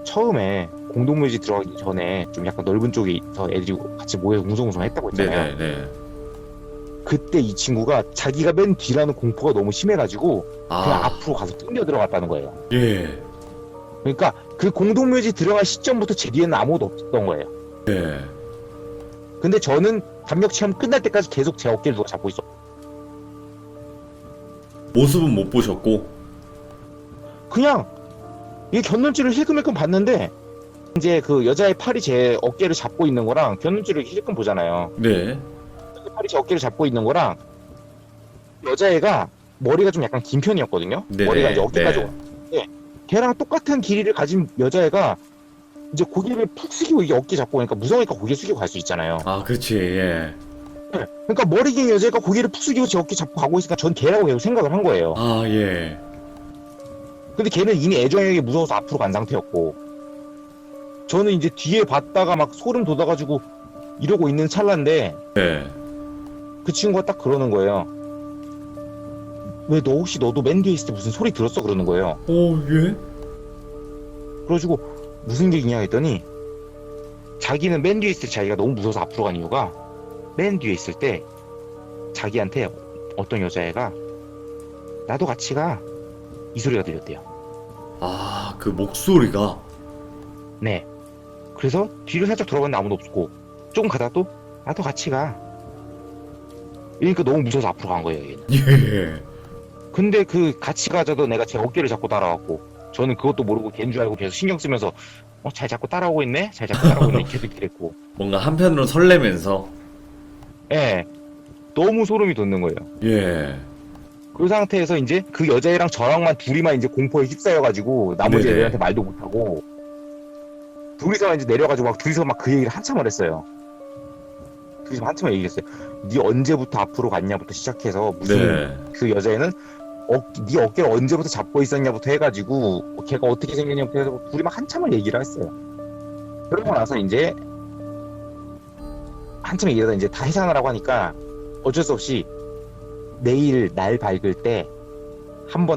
[SPEAKER 2] 처음에 공동묘지 들어가기 전에 좀 약간 넓은 쪽에서 애들이 같이 모여 웅성웅성 했다고 했잖아요.
[SPEAKER 1] 네네네.
[SPEAKER 2] 그때 이 친구가 자기가 맨 뒤라는 공포가 너무 심해가지고 그냥 앞으로 가서 땡겨 들어갔다는 거예요.
[SPEAKER 1] 예.
[SPEAKER 2] 그러니까 그 공동묘지 들어갈 시점부터 제 뒤에는 아무것도 없었던 거예요.
[SPEAKER 1] 예.
[SPEAKER 2] 근데 저는 담력 체험 끝날 때까지 계속 제 어깨를 누가 잡고 있어.
[SPEAKER 1] 모습은 못 보셨고.
[SPEAKER 2] 그냥 이 곁눈질을 힐끔힐끔 봤는데 이제 그 여자의 팔이 제 어깨를 잡고 있는 거랑 곁눈질을 힐끔 보잖아요.
[SPEAKER 1] 네.
[SPEAKER 2] 팔이 제 어깨를 잡고 있는 거랑 여자애가 머리가 좀 약간 긴 편이었거든요.
[SPEAKER 1] 네네.
[SPEAKER 2] 머리가 이제 어깨까지
[SPEAKER 1] 네.
[SPEAKER 2] 오는데 걔랑 똑같은 길이를 가진 여자애가 이제 고개를 푹 숙이고 이게 어깨 잡고 오니까 무서우니까 고개 숙이고 갈 수 있잖아요.
[SPEAKER 1] 그렇지. 예.
[SPEAKER 2] 그러니까 머리 긴 여자애가 고개를 푹 숙이고 제 어깨 잡고 가고 있으니까 전 걔라고 계속 생각을 한 거예요.
[SPEAKER 1] 예.
[SPEAKER 2] 근데 걔는 이미 애정에게 무서워서 앞으로 간 상태였고 저는 이제 뒤에 봤다가 막 소름 돋아가지고 이러고 있는 찰나인데
[SPEAKER 1] 예.
[SPEAKER 2] 그 친구가 딱 그러는 거예요. 왜 너 혹시 너도 맨 뒤에 있을 때 무슨 소리 들었어? 그러는 거예요.
[SPEAKER 1] 예.
[SPEAKER 2] 그래가지고 무슨 얘기냐 했더니 자기는 맨 뒤에 있을 때 자기가 너무 무서워서 앞으로 간 이유가 맨 뒤에 있을 때 자기한테 어떤 여자애가 나도 같이 가 이 소리가 들렸대요.
[SPEAKER 1] 아, 그 목소리가.
[SPEAKER 2] 네. 그래서 뒤로 살짝 돌아봤는데 아무도 없고 조금 가다가 또 나도 같이 가. 이러니까 너무 무서워서 앞으로 간 거예요, 얘는.
[SPEAKER 1] 예.
[SPEAKER 2] 근데 그 같이 가자도 내가 제 어깨를 잡고 따라왔고 저는 그것도 모르고 걔인 줄 알고 계속 신경 쓰면서 잘 잡고 따라오고 있네? 잘 잡고 따라오고 있네? 계속 그랬고
[SPEAKER 1] 뭔가 한편으로 설레면서.
[SPEAKER 2] 예. 너무 소름이 돋는 거예요.
[SPEAKER 1] 예.
[SPEAKER 2] 그 상태에서 이제 그 여자애랑 저랑만 둘이만 이제 공포에 휩싸여가지고 나머지
[SPEAKER 1] 네네.
[SPEAKER 2] 애들한테 말도 못하고 둘이서 이제 내려가지고 막 둘이서 막 그 얘기를 한참을 했어요. 둘이서 한참을 얘기했어요. 네 언제부터 앞으로 갔냐부터 시작해서 무슨
[SPEAKER 1] 네.
[SPEAKER 2] 그 여자애는 네 어깨를 언제부터 잡고 있었냐부터 해가지고 걔가 어떻게 생겼냐부터 해서 둘이 막 한참을 얘기를 했어요. 그러고 나서 이제 한참 얘기하다 이제 다 해산하라고 하니까 어쩔 수 없이 내일 날 밝을 때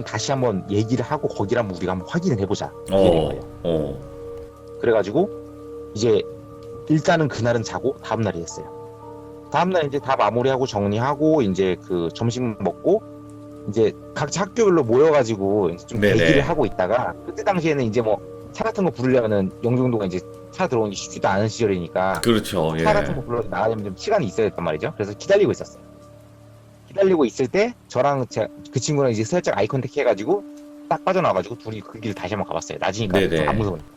[SPEAKER 2] 다시 한번 얘기를 하고 거기를 한번 우리가 한번 확인을 해보자. 이게 된 거예요. 그래가지고 이제 일단은 그날은 자고 다음날이 됐어요. 다음날 이제 다 마무리하고 정리하고 이제 그 점심 먹고 이제 각자 학교별로 모여가지고 이제 좀
[SPEAKER 1] 네네.
[SPEAKER 2] 대기를 하고 있다가 그때 당시에는 이제 뭐 차 같은 거 부르려면은 영종도가 이제 차 들어오는 게 쉽지도 않은 시절이니까
[SPEAKER 1] 그렇죠.
[SPEAKER 2] 차 같은
[SPEAKER 1] 예.
[SPEAKER 2] 거 불러 나가려면 좀 시간이 있어야 됐단 말이죠. 그래서 기다리고 있었어요. 기다리고 있을 때 저랑 그 친구랑 이제 살짝 아이 컨택 해가지고 딱 빠져나와가지고 둘이 그 길을 다시 한번 가봤어요. 낮이니까
[SPEAKER 1] 네네.
[SPEAKER 2] 좀 안 무서우니까.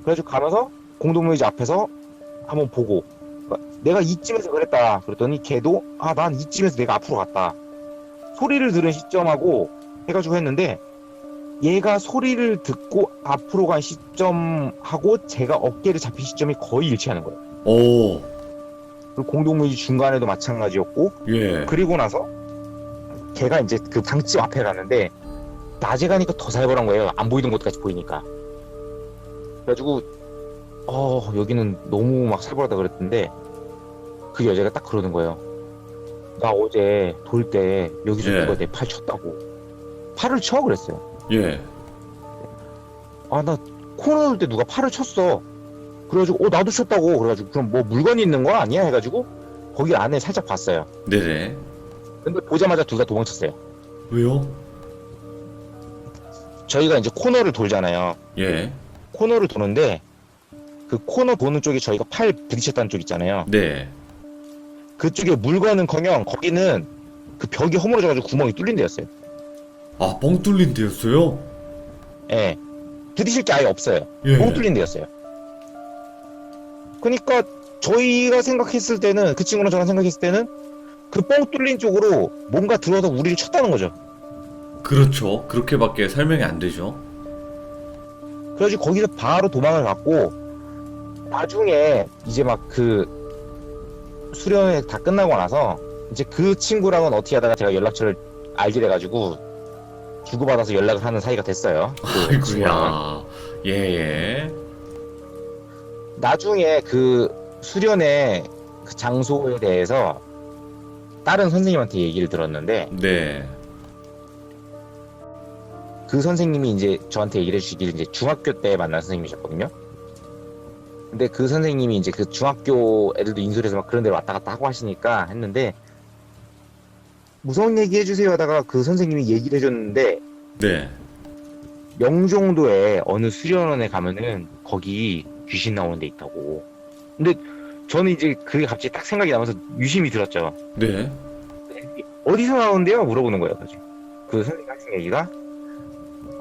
[SPEAKER 2] 그래가지고 가면서 공동묘지 앞에서 한번 보고 내가 이쯤에서 그랬다 그랬더니 걔도 난 이쯤에서 내가 앞으로 갔다 소리를 들은 시점하고 해가지고 했는데 얘가 소리를 듣고 앞으로 간 시점하고 제가 어깨를 잡힌 시점이 거의 일치하는 거예요.
[SPEAKER 1] 오.
[SPEAKER 2] 그리고 공동묘지 중간에도 마찬가지였고
[SPEAKER 1] 예.
[SPEAKER 2] 그리고 나서 걔가 이제 그 방집 앞에 갔는데 낮에 가니까 더 살벌한 거예요. 안 보이던 곳까지 보이니까. 그래가지고 여기는 너무 막 살벌하다 그랬는데 그 여자가 딱 그러는 거예요. 나 어제 돌 때 여기서
[SPEAKER 1] 예.
[SPEAKER 2] 누가 내 팔 쳤다고. 팔을 쳐? 그랬어요.
[SPEAKER 1] 예.
[SPEAKER 2] 나 코너 돌 때 누가 팔을 쳤어. 그래가지고 나도 쳤다고. 그래가지고 그럼 뭐 물건이 있는 거 아니야? 해가지고 거기 안에 살짝 봤어요.
[SPEAKER 1] 네네.
[SPEAKER 2] 근데 보자마자 둘 다 도망쳤어요.
[SPEAKER 1] 왜요?
[SPEAKER 2] 저희가 이제 코너를 돌잖아요.
[SPEAKER 1] 예.
[SPEAKER 2] 코너를 도는데 그 코너 도는 쪽에 저희가 팔 부딪혔다는 쪽 있잖아요.
[SPEAKER 1] 네.
[SPEAKER 2] 그쪽에 물건은커녕 거기는 그 벽이 허물어져가지고 구멍이 뚫린 데였어요.
[SPEAKER 1] 아, 뻥 뚫린 데였어요?
[SPEAKER 2] 예. 부딪힐 게 아예 없어요.
[SPEAKER 1] 예.
[SPEAKER 2] 뻥 뚫린 데였어요. 그러니까 저희가 생각했을 때는 그 친구랑 저랑 생각했을 때는 그 뻥 뚫린 쪽으로 뭔가 들어와서 우리를 쳤다는 거죠.
[SPEAKER 1] 그렇죠. 그렇게밖에 설명이 안 되죠.
[SPEAKER 2] 그래가지고 거기서 바로 도망을 갔고 나중에 이제 막 그 수련회 다 끝나고 나서 이제 그 친구랑은 어떻게 하다가 제가 연락처를 알게 돼가지고 주고받아서 연락을 하는 사이가 됐어요. 그 친구랑은.
[SPEAKER 1] 아이고야. 예.
[SPEAKER 2] 나중에 그 수련회 그 장소에 대해서 다른 선생님한테 얘기를 들었는데
[SPEAKER 1] 네.
[SPEAKER 2] 그 선생님이 이제 저한테 얘기를 해주시길 이제 중학교 때 만난 선생님이셨거든요. 근데 그 선생님이 이제 그 중학교 애들도 인솔해서 막 그런 데로 왔다 갔다 하고 하시니까 했는데 무서운 얘기 해주세요 하다가 그 선생님이 얘기를 해줬는데
[SPEAKER 1] 네.
[SPEAKER 2] 명종도에 어느 수련원에 가면은 거기 귀신 나오는 데 있다고. 근데 저는 이제 그게 갑자기 딱 생각이 나면서 유심히 들었죠.
[SPEAKER 1] 네.
[SPEAKER 2] 어디서 나오는데요? 물어보는 거예요. 그 선생님이 하신 얘기가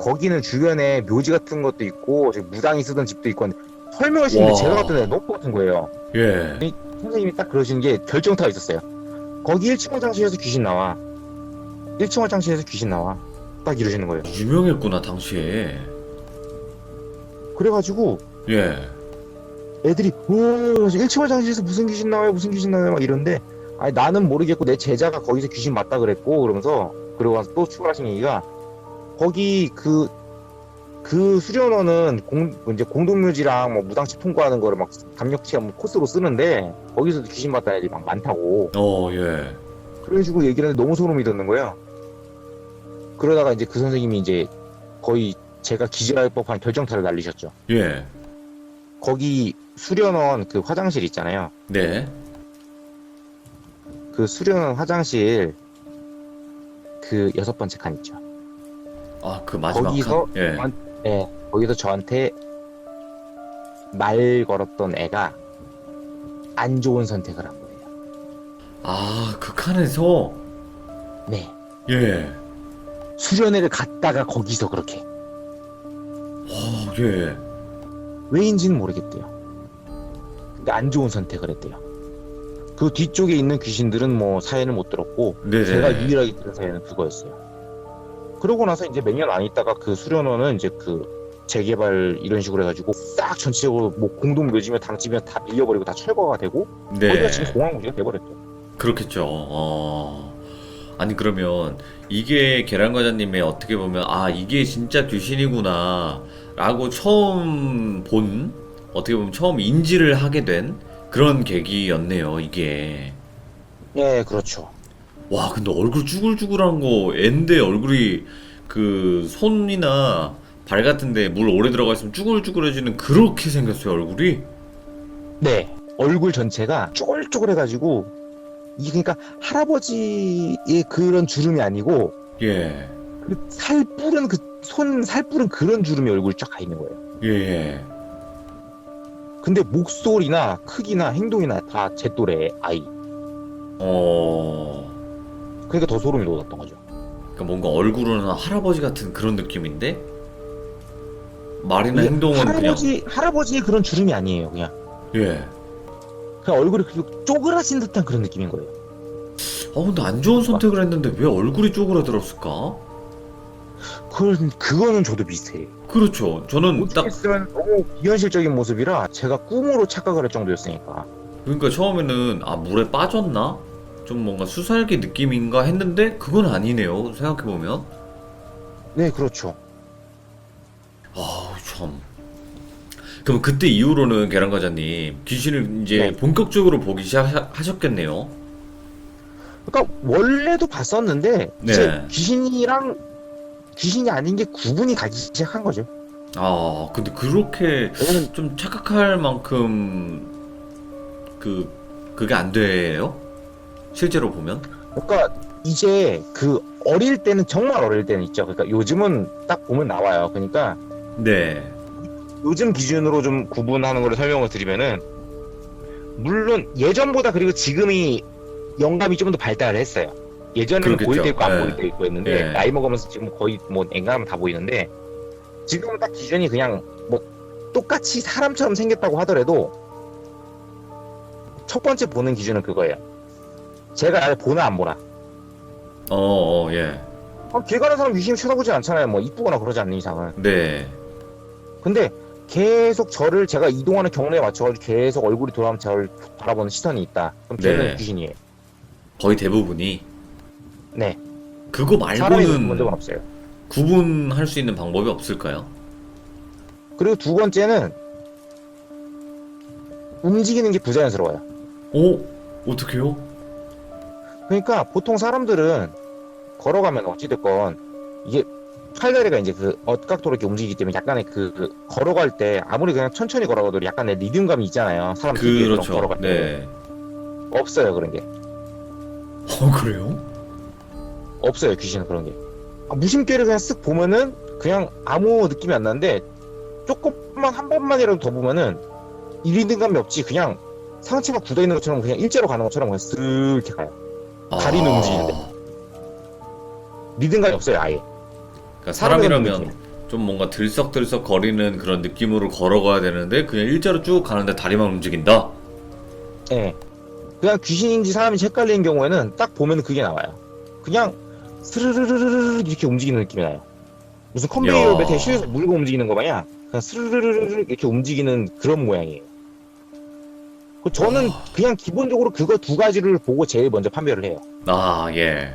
[SPEAKER 2] 거기는 주변에 묘지 같은 것도 있고 무당이 쓰던 집도 있고 설명하시는데
[SPEAKER 1] 와.
[SPEAKER 2] 제가 갔던 데 너무 같은 거예요.
[SPEAKER 1] 예.
[SPEAKER 2] 선생님이 딱 그러신 게 결정타가 있었어요. 거기 1층 화장실에서 귀신 나와. 1층 화장실에서 귀신 나와. 딱 이러시는 거예요.
[SPEAKER 1] 유명했구나, 당시에.
[SPEAKER 2] 그래가지고
[SPEAKER 1] 예.
[SPEAKER 2] 애들이 1층 화장실에서 무슨 귀신 나와요? 무슨 귀신 나와요? 막 이러는데 아니 나는 모르겠고 내 제자가 거기서 귀신 맞다 그랬고 그러면서 그러고 와서 또 추가하신 얘기가 거기 그 수련원은 이제 공동묘지랑 뭐 무당집 통과하는 거를 막 담력체험 코스로 쓰는데 거기서도 귀신 봤다는 애들이 막 많다고.
[SPEAKER 1] 예.
[SPEAKER 2] 그래가지고 얘기를 하는데 너무 소름이 돋는 거예요. 그러다가 이제 그 선생님이 이제 거의 제가 기절할 법한 결정타를 날리셨죠.
[SPEAKER 1] 예.
[SPEAKER 2] 거기 수련원 그 화장실 있잖아요.
[SPEAKER 1] 네.
[SPEAKER 2] 그 수련원 화장실 그 6번째 칸 있죠.
[SPEAKER 1] 아, 그 마지막
[SPEAKER 2] 거기서
[SPEAKER 1] 칸. 예.
[SPEAKER 2] 네, 거기서 저한테 말 걸었던 애가 안 좋은 선택을 한 거예요.
[SPEAKER 1] 아, 그 칸에서.
[SPEAKER 2] 네.
[SPEAKER 1] 예.
[SPEAKER 2] 수련회를 갔다가 거기서 그렇게.
[SPEAKER 1] 예.
[SPEAKER 2] 왜인지는 모르겠대요. 근데 안 좋은 선택을 했대요. 그 뒤쪽에 있는 귀신들은 뭐 사연을 못 들었고
[SPEAKER 1] 네네.
[SPEAKER 2] 제가 유일하게 들은 사연은 그거였어요. 그러고 나서 이제 몇 년 안 있다가 그 수련원은 이제 그 재개발 이런 식으로 해가지고 싹 전체적으로 뭐 공동 묘지며 당지며 다 밀려버리고 다 철거가 되고 거기가
[SPEAKER 1] 네.
[SPEAKER 2] 지금 공항구지가 돼버렸죠.
[SPEAKER 1] 그렇겠죠. 아니, 그러면 이게 계란과자님의 어떻게 보면, 아, 이게 진짜 귀신이구나 라고 처음 본, 어떻게 보면 처음 인지를 하게 된 그런 계기였네요, 이게.
[SPEAKER 2] 예, 그렇죠.
[SPEAKER 1] 와, 근데 얼굴 쭈글쭈글한 거, 앤데 얼굴이 그 손이나 발 같은데 물 오래 들어가 있으면 쭈글쭈글해지는 그렇게 생겼어요, 얼굴이?
[SPEAKER 2] 네, 얼굴 전체가 쪼글쪼글해가지고 이게 그러니까 할아버지의 그런 주름이 아니고
[SPEAKER 1] 예.
[SPEAKER 2] 그 살뿌른 그 손 살뿌른 그런 주름이 얼굴이 쫙 가 있는 거예요.
[SPEAKER 1] 예, 예.
[SPEAKER 2] 근데 목소리나 크기나 행동이나 다 제 또래 아이.
[SPEAKER 1] 어,
[SPEAKER 2] 그러니까 더 소름이 돋았던 거죠.
[SPEAKER 1] 그러니까 뭔가 얼굴은 할아버지 같은 그런 느낌인데 말이나
[SPEAKER 2] 이게
[SPEAKER 1] 행동은
[SPEAKER 2] 할아버지의 그런 주름이 아니에요. 그냥
[SPEAKER 1] 예.
[SPEAKER 2] 얼굴이 그리고 쪼그라진 듯한 그런 느낌인 거예요.
[SPEAKER 1] 근데 안 좋은 선택을 했는데 왜 얼굴이 쪼그라들었을까?
[SPEAKER 2] 그거는 저도 비슷해요.
[SPEAKER 1] 그렇죠. 저는 딱
[SPEAKER 2] 어떻겠으면 너무 비현실적인 모습이라 제가 꿈으로 착각을 할 정도였으니까.
[SPEAKER 1] 그러니까 처음에는 아, 물에 빠졌나? 좀 뭔가 수살기 느낌인가 했는데 그건 아니네요. 생각해 보면.
[SPEAKER 2] 네, 그렇죠.
[SPEAKER 1] 참. 그럼 그때 이후로는 계란과자님 귀신을 이제
[SPEAKER 2] 네.
[SPEAKER 1] 본격적으로 보기 시작하셨겠네요.
[SPEAKER 2] 그러니까 원래도 봤었는데
[SPEAKER 1] 네.
[SPEAKER 2] 이제 귀신이 아닌 게 구분이 가기 시작한 거죠.
[SPEAKER 1] 근데 그렇게
[SPEAKER 2] 왜냐면
[SPEAKER 1] 좀 착각할 만큼 그게 안 돼요? 실제로 보면?
[SPEAKER 2] 그러니까 이제 그 어릴 때는 정말 어릴 때는 있죠. 그러니까 요즘은 딱 보면 나와요. 그러니까
[SPEAKER 1] 네.
[SPEAKER 2] 요즘 기준으로 좀 구분하는 걸 설명을 드리면은 물론 예전보다 그리고 지금이 영감이 좀 더 발달을 했어요. 예전에는
[SPEAKER 1] 그렇겠죠.
[SPEAKER 2] 보일 때 있고 안
[SPEAKER 1] 예.
[SPEAKER 2] 보일 때 있고 했는데
[SPEAKER 1] 예.
[SPEAKER 2] 나이 먹으면서 지금 거의 뭐 앵간하면 다 보이는데 지금은 딱 기준이 그냥 뭐 똑같이 사람처럼 생겼다고 하더라도 첫 번째 보는 기준은 그거예요. 제가 나를 보나 안 보나.
[SPEAKER 1] 예.
[SPEAKER 2] 길 가는 사람 유심히 쳐다보지 않잖아요. 뭐 이쁘거나 그러지 않는 이상은.
[SPEAKER 1] 네.
[SPEAKER 2] 근데 계속 제가 이동하는 경로에 맞춰가지고 계속 얼굴이 돌아가면 저를 바라보는 시선이 있다. 그럼 걔는
[SPEAKER 1] 네.
[SPEAKER 2] 귀신이에요.
[SPEAKER 1] 거의 대부분이.
[SPEAKER 2] 네.
[SPEAKER 1] 그거
[SPEAKER 2] 사람이 본 적은
[SPEAKER 1] 말고는
[SPEAKER 2] 없어요.
[SPEAKER 1] 구분할 수 있는 방법이 없을까요?
[SPEAKER 2] 그리고 두 번째는 움직이는 게 부자연스러워요.
[SPEAKER 1] 어떡해요?
[SPEAKER 2] 그러니까 보통 사람들은 걸어가면 어찌됐건 이게 팔다리가 이제 그 엇각도로 이렇게 움직이기 때문에 약간의 그 걸어갈 때 아무리 그냥 천천히 걸어가도 약간의 리듬감이 있잖아요. 사람 특유의 그런
[SPEAKER 1] 그렇죠.
[SPEAKER 2] 걸어갈 때.
[SPEAKER 1] 네.
[SPEAKER 2] 없어요, 그런 게.
[SPEAKER 1] 그래요?
[SPEAKER 2] 없어요, 귀신은 그런 게. 무심결에 그냥 쓱 보면은 그냥 아무 느낌이 안 나는데 조금만 한 번만이라도 더 보면은 이 리듬감이 없지 그냥 상체가 굳어 있는 것처럼 그냥 일자로 가는 것처럼 그냥 쓱 이렇게 가요. 다리는 움직이는데. 리듬감이 없어요, 아예.
[SPEAKER 1] 그러니까
[SPEAKER 2] 사람의
[SPEAKER 1] 사람이라면
[SPEAKER 2] 느낌.
[SPEAKER 1] 좀 뭔가 들썩들썩 거리는 그런 느낌으로 걸어가야 되는데 그냥 일자로 쭉 가는데 다리만 움직인다?
[SPEAKER 2] 예. 그냥 귀신인지 사람인지 헷갈리는 경우에는 딱 보면 그게 나와요. 그냥 스르르르르르 이렇게 움직이는 느낌이 나요. 무슨 컨베이어
[SPEAKER 1] 야.
[SPEAKER 2] 벨트에 실려서 물고 움직이는 거 마냥 그냥 스르르르르 이렇게 움직이는 그런 모양이에요. 저는 그냥 기본적으로 그거 두 가지를 보고 제일 먼저 판별을 해요.
[SPEAKER 1] 예.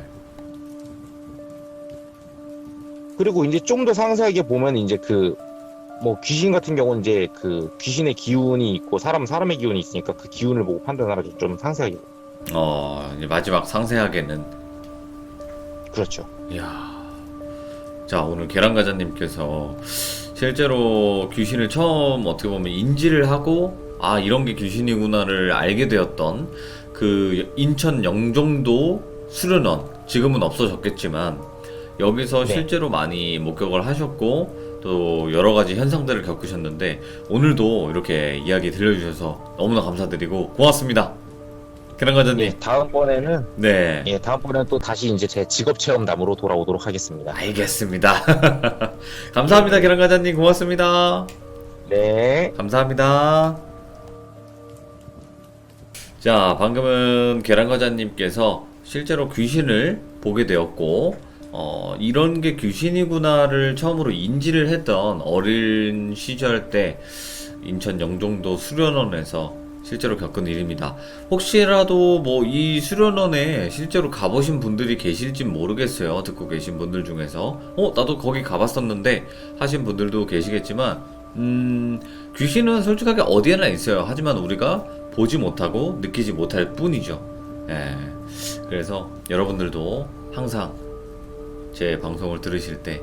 [SPEAKER 2] 그리고 이제 좀 더 상세하게 보면 이제 뭐 귀신 같은 경우는 이제 그 귀신의 기운이 있고 사람의 기운이 있으니까 그 기운을 보고 판단하라고 좀 상세하게.
[SPEAKER 1] 이제 마지막 상세하게는.
[SPEAKER 2] 그렇죠.
[SPEAKER 1] 이야. 자, 오늘 계란과자님께서 실제로 귀신을 처음 어떻게 보면 인지를 하고 아, 이런 게 귀신이구나를 알게 되었던 그 인천 영종도 수련원, 지금은 없어졌겠지만 여기서
[SPEAKER 2] 네.
[SPEAKER 1] 실제로 많이 목격을 하셨고 또 여러 가지 현상들을 겪으셨는데 오늘도 이렇게 이야기 들려주셔서 너무나 감사드리고 고맙습니다. 계란과장님.
[SPEAKER 2] 예, 다음번에는
[SPEAKER 1] 네.
[SPEAKER 2] 다음번에는 또 다시 이제 제 직업 체험담으로 돌아오도록 하겠습니다.
[SPEAKER 1] 알겠습니다. 감사합니다. 계란과장님. 고맙습니다.
[SPEAKER 2] 네.
[SPEAKER 1] 감사합니다. 자, 방금은 계란과장님께서 실제로 귀신을 보게 되었고, 이런 게 귀신이구나를 처음으로 인지를 했던 어린 시절 때 인천 영종도 수련원에서 실제로 겪은 일입니다. 혹시라도 뭐 이 수련원에 실제로 가보신 분들이 계실진 모르겠어요. 듣고 계신 분들 중에서 나도 거기 가봤었는데 하신 분들도 계시겠지만 귀신은 솔직하게 어디에나 있어요. 하지만 우리가 보지 못하고 느끼지 못할 뿐이죠. 예. 그래서 여러분들도 항상 제 방송을 들으실 때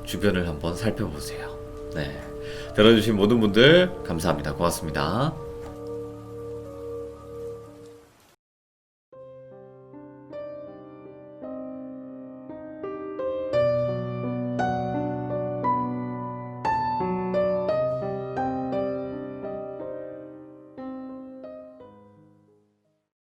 [SPEAKER 1] 주변을 한번 살펴보세요. 네. 들어주신 모든 분들 감사합니다. 고맙습니다.